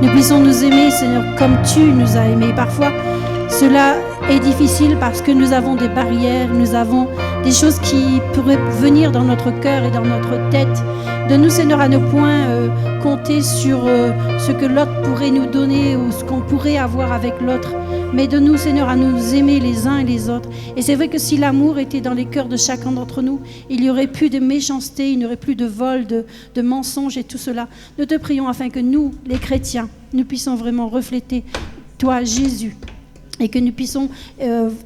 nous puissions nous aimer, Seigneur, comme tu nous as aimés. Parfois, cela est difficile parce que nous avons des barrières, nous avons des choses qui pourraient venir dans notre cœur et dans notre tête. Donne-nous, Seigneur, à ne point compter sur ce que l'autre pourrait nous donner ou ce qu'on pourrait avoir avec l'autre. Mais donne-nous, Seigneur, à nous aimer les uns et les autres. Et c'est vrai que si l'amour était dans les cœurs de chacun d'entre nous, il n'y aurait plus de méchanceté, il n'y aurait plus de vol, de mensonges et tout cela. Nous te prions afin que nous, les chrétiens, nous puissions vraiment refléter toi, Jésus, et que nous puissions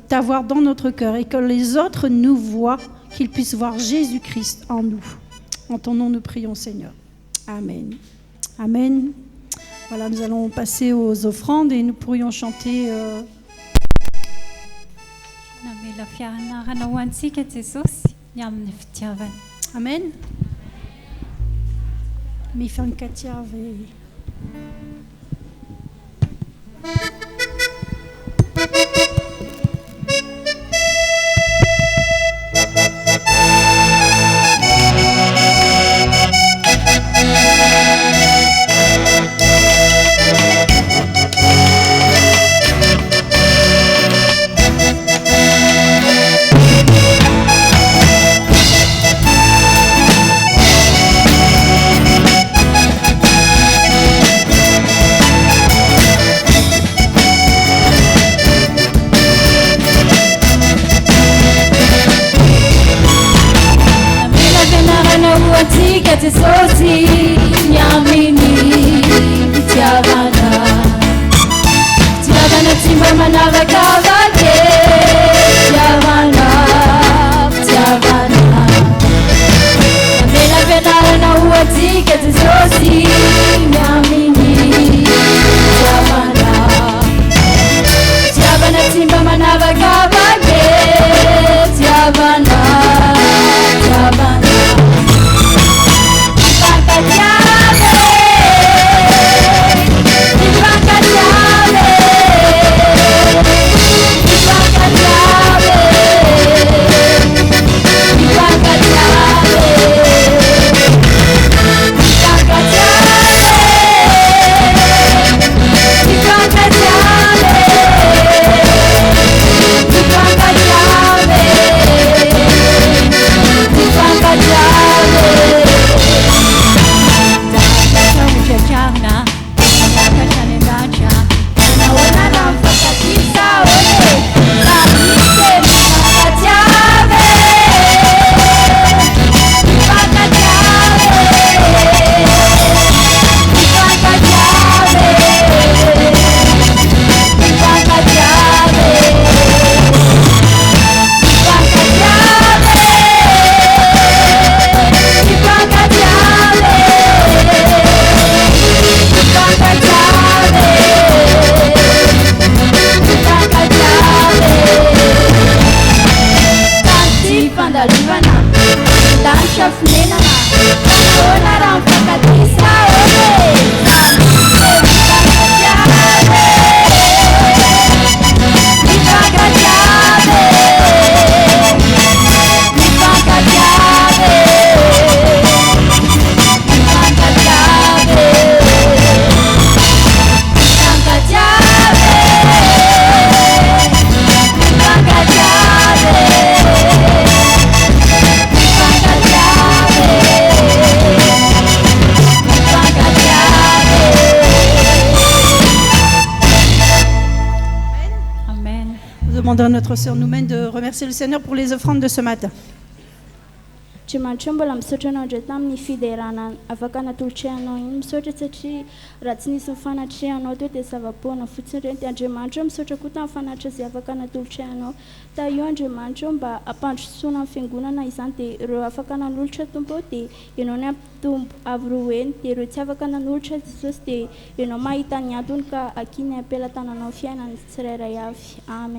t'avoir dans notre cœur et que les autres nous voient, qu'ils puissent voir Jésus-Christ en nous. En ton nom, nous prions, Seigneur. Amen. Amen. Voilà, nous allons passer aux offrandes et nous pourrions chanter... Amen. Sosi nyamini tiavana timba manava kavake tiavana mela venara na uati kete sosi nyamini tiavana timba manava kavake tiavana Notre sœur nous-mène de remercier le Seigneur pour les offrandes de ce matin. Chimachombo la msoto na jetam ni fiderana avakana tulcheno msoto tsachi ratsini sofana cheno to te savapona futsirente ajemachom msoto kuta fana chasi avakana tulcheno ta yonje manchomba apanch suna finguna na isante ro avakana lulcha tumpote inone tum avruwen te ro avakana lulcha soste inoma itanya dunka akine pelatana no fiana tsrera yafi amen.